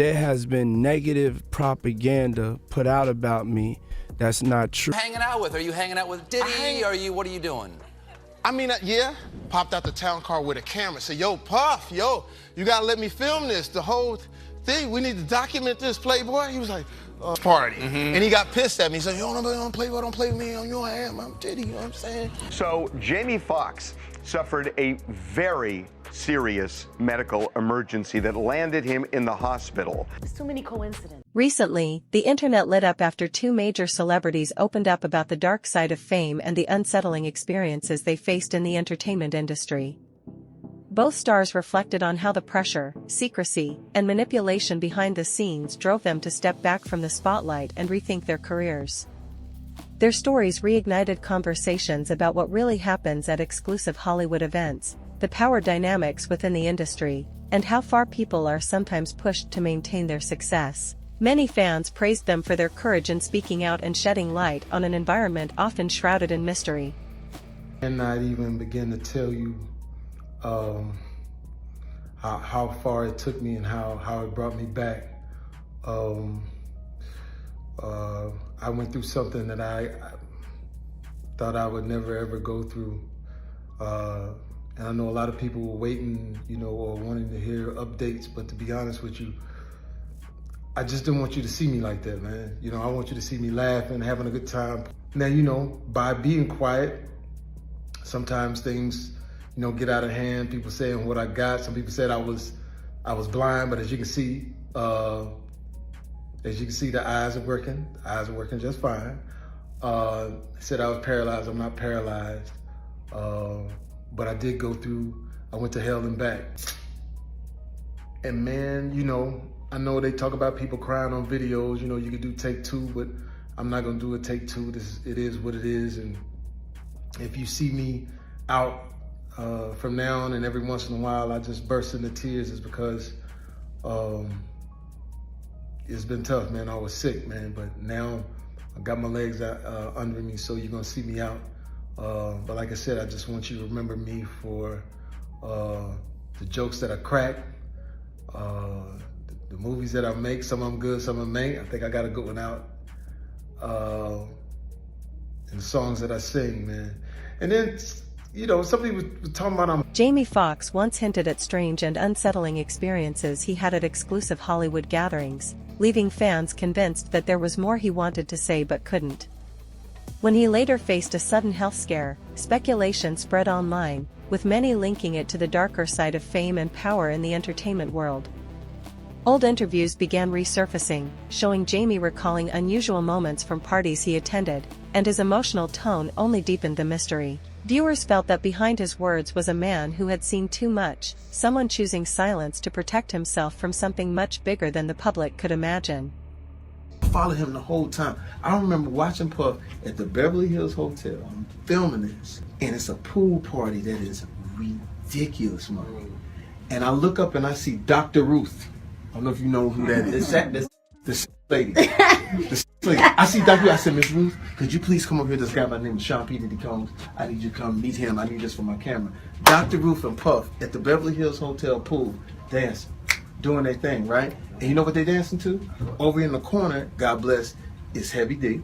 there has been negative propaganda put out about me that's not true. Hanging out with? Are you hanging out with Diddy? What are you doing? I mean, yeah, popped out the town car with a camera. Said, yo, Puff, yo, you gotta let me film this. The whole thing, we need to document this, Playboy. He was like, party. And he got pissed at me. He said, yo, nobody on Playboy, don't play with me. You know I am, I'm Diddy, you know what I'm saying? So Jamie Foxx suffered a very serious medical emergency that landed him in the hospital. There's too many coincidences. Recently, the internet lit up after two major celebrities opened up about the dark side of fame and the unsettling experiences they faced in the entertainment industry. Both stars reflected on how the pressure, secrecy, and manipulation behind the scenes drove them to step back from the spotlight and rethink their careers. Their stories reignited conversations about what really happens at exclusive Hollywood events, the power dynamics within the industry, and how far people are sometimes pushed to maintain their success. Many fans praised them for their courage in speaking out and shedding light on an environment often shrouded in mystery. And not even begin to tell you how far it took me and how it brought me back. I went through something that I thought I would never ever go through. And I know a lot of people were waiting, or wanting to hear updates, but to be honest with you, I just didn't want you to see me like that, man. I want you to see me laughing, having a good time. Now, by being quiet, sometimes things, get out of hand. People saying what I got. Some people said I was blind, but as you can see, the eyes are working. The eyes are working just fine. They said I was paralyzed. I'm not paralyzed. But I did go through, I went to hell and back. And man, I know they talk about people crying on videos, you could do take two, but I'm not gonna do a take two. It is what it is. And if you see me out from now on and every once in a while, I just burst into tears, is because it's been tough, man. I was sick, man, but now I got my legs under me, so you're gonna see me out. But like I said, I just want you to remember me for the jokes that I crack, the movies that I make. Some of them good, some of them ain't. I think I got a good one out. And the songs that I sing, man. And then, some people were talking about Jamie Foxx once hinted at strange and unsettling experiences he had at exclusive Hollywood gatherings, leaving fans convinced that there was more he wanted to say but couldn't. When he later faced a sudden health scare, speculation spread online, with many linking it to the darker side of fame and power in the entertainment world. Old interviews began resurfacing, showing Jamie recalling unusual moments from parties he attended, and his emotional tone only deepened the mystery. Viewers felt that behind his words was a man who had seen too much, someone choosing silence to protect himself from something much bigger than the public could imagine. Follow him the whole time. I remember watching Puff at the Beverly Hills Hotel. I'm filming this, and it's a pool party that is ridiculous, man. And I look up and I see Dr. Ruth. I don't know if you know who that is. This lady. This lady. I see Dr. Ruth. I said, Miss Ruth, could you please come over here? This guy by the name of Sean P. Diddy Combs. I need you to come meet him. I need this for my camera. Dr. Ruth and Puff at the Beverly Hills Hotel pool dancing, doing their thing, right? And you know what they dancing to? Over in the corner, God bless, is Heavy D,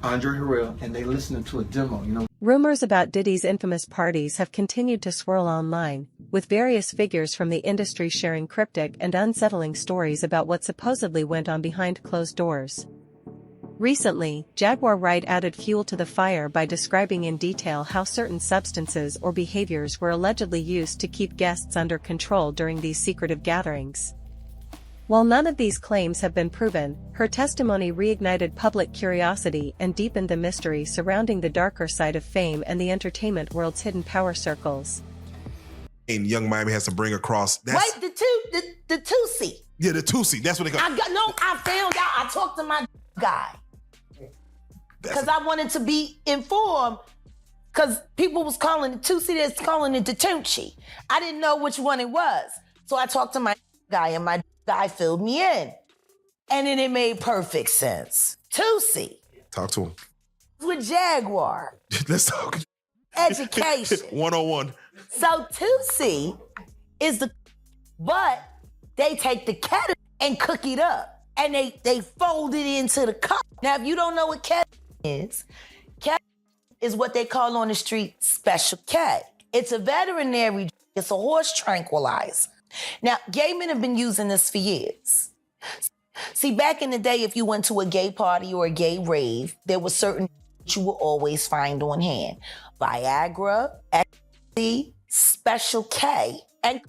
André, and they listening to a demo, Rumors about Diddy's infamous parties have continued to swirl online, with various figures from the industry sharing cryptic and unsettling stories about what supposedly went on behind closed doors. Recently, Jaguar Wright added fuel to the fire by describing in detail how certain substances or behaviors were allegedly used to keep guests under control during these secretive gatherings. While none of these claims have been proven, her testimony reignited public curiosity and deepened the mystery surrounding the darker side of fame and the entertainment world's hidden power circles. And Young Miami has to bring across. Wait, the Tusi. Yeah, the Tusi. That's what they call. I found out. I talked to my guy because I wanted to be informed. Because people was calling it Tusi, that's calling it the Tunchi. I didn't know which one it was, so I talked to my guy, and my guy filled me in. And then it made perfect sense. Tusi. Talk to him. With Jaguar. Let's talk. Education. 101. So Tusi is but they take the category and cook it up. And they fold it into the cup. Now, if you don't know what ketamine is what they call on the street Special K. It's a veterinary, it's a horse tranquilizer. Now, gay men have been using this for years. See, back in the day, if you went to a gay party or a gay rave, there was certain you will always find on hand. Viagra, ecstasy, Special K, and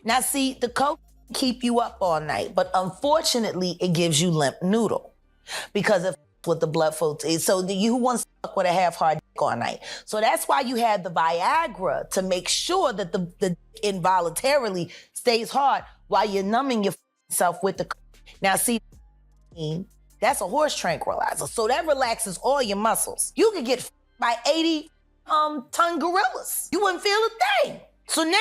now see, the coke keep you up all night, but unfortunately, it gives you limp noodle because of what the blood flow is. So you want to fuck with a half-hard dick all night. So that's why you have the Viagra to make sure that the involuntarily stays hard while you're numbing yourself with the. Now see, that's a horse tranquilizer. So that relaxes all your muscles. You could get by 80-ton gorillas. You wouldn't feel a thing. So now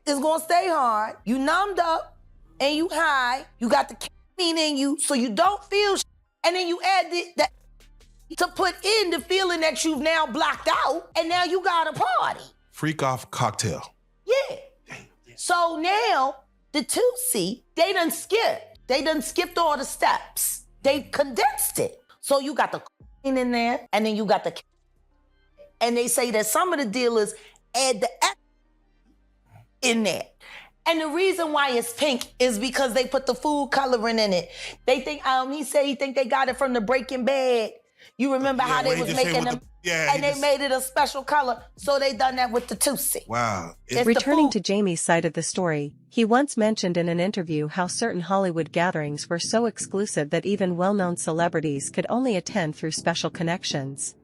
it's gonna stay hard. You numbed up and you high. You got the caffeine in you, so you don't feel. And then you add that to put in the feeling that you've now blocked out, and now you got a party. Freak off cocktail. Yeah. So now the 2C, they done skipped all the steps. They condensed it. So you got the cocaine in there, and then you got the. And they say that some of the dealers add the in there. And the reason why it's pink is because they put the food coloring in it. They think, he said he think they got it from the Breaking Bad. You remember how they was making them, and they made it a special color, so they done that with the 2C. Wow. Returning to Jamie's side of the story, he once mentioned in an interview how certain Hollywood gatherings were so exclusive that even well-known celebrities could only attend through special connections.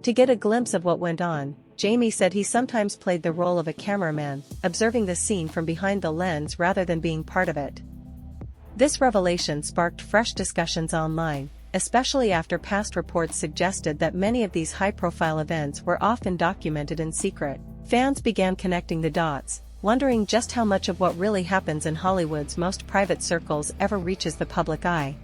To get a glimpse of what went on, Jamie said he sometimes played the role of a cameraman, observing the scene from behind the lens rather than being part of it. This revelation sparked fresh discussions online, especially after past reports suggested that many of these high-profile events were often documented in secret. Fans began connecting the dots, wondering just how much of what really happens in Hollywood's most private circles ever reaches the public eye.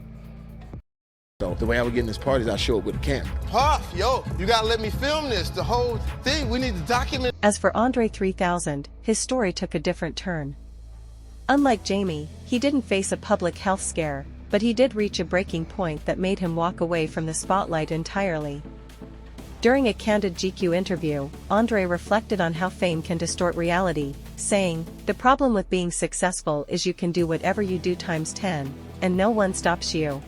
So the way I would get in this party is I show up with a camera. Puff, yo, you gotta let me film this, the whole thing. We need to document. As for André 3000, his story took a different turn. Unlike Jamie, he didn't face a public health scare, but he did reach a breaking point that made him walk away from the spotlight entirely. During a candid GQ interview, André reflected on how fame can distort reality, saying, "The problem with being successful is you can do whatever you do times 10, and no one stops you."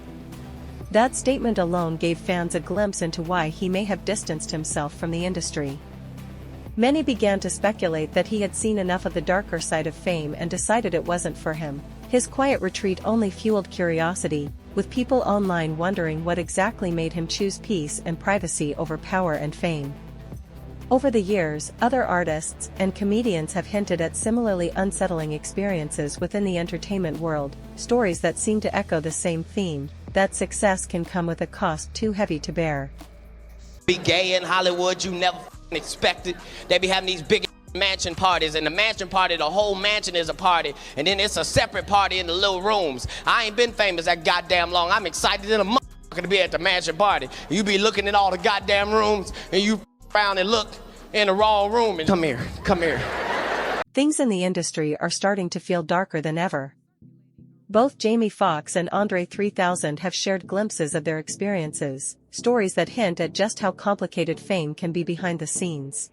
That statement alone gave fans a glimpse into why he may have distanced himself from the industry. Many began to speculate that he had seen enough of the darker side of fame and decided it wasn't for him. His quiet retreat only fueled curiosity, with people online wondering what exactly made him choose peace and privacy over power and fame. Over the years, other artists and comedians have hinted at similarly unsettling experiences within the entertainment world, stories that seem to echo the same theme, that success can come with a cost too heavy to bear. Be gay in Hollywood, you never expect it. They be having these big mansion parties, and the mansion party, the whole mansion is a party, and then it's a separate party in the little rooms. I ain't been famous that goddamn long. I'm excited in a motherfucker to be at the mansion party. You be looking at all the goddamn rooms, and you around and look in the wrong room, and come here. Things in the industry are starting to feel darker than ever. Both Jamie Foxx and André 3000 have shared glimpses of their experiences, stories that hint at just how complicated fame can be behind the scenes.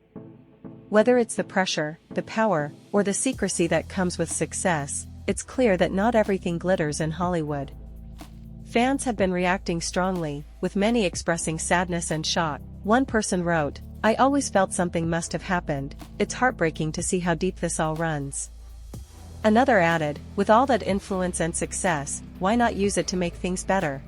Whether it's the pressure, the power, or the secrecy that comes with success, it's clear that not everything glitters in Hollywood. Fans have been reacting strongly, with many expressing sadness and shock. One person wrote, "I always felt something must have happened. It's heartbreaking to see how deep this all runs." Another added, "With all that influence and success, why not use it to make things better?"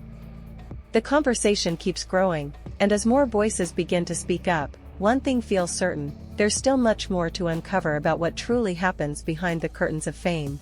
The conversation keeps growing, and as more voices begin to speak up, one thing feels certain: there's still much more to uncover about what truly happens behind the curtains of fame.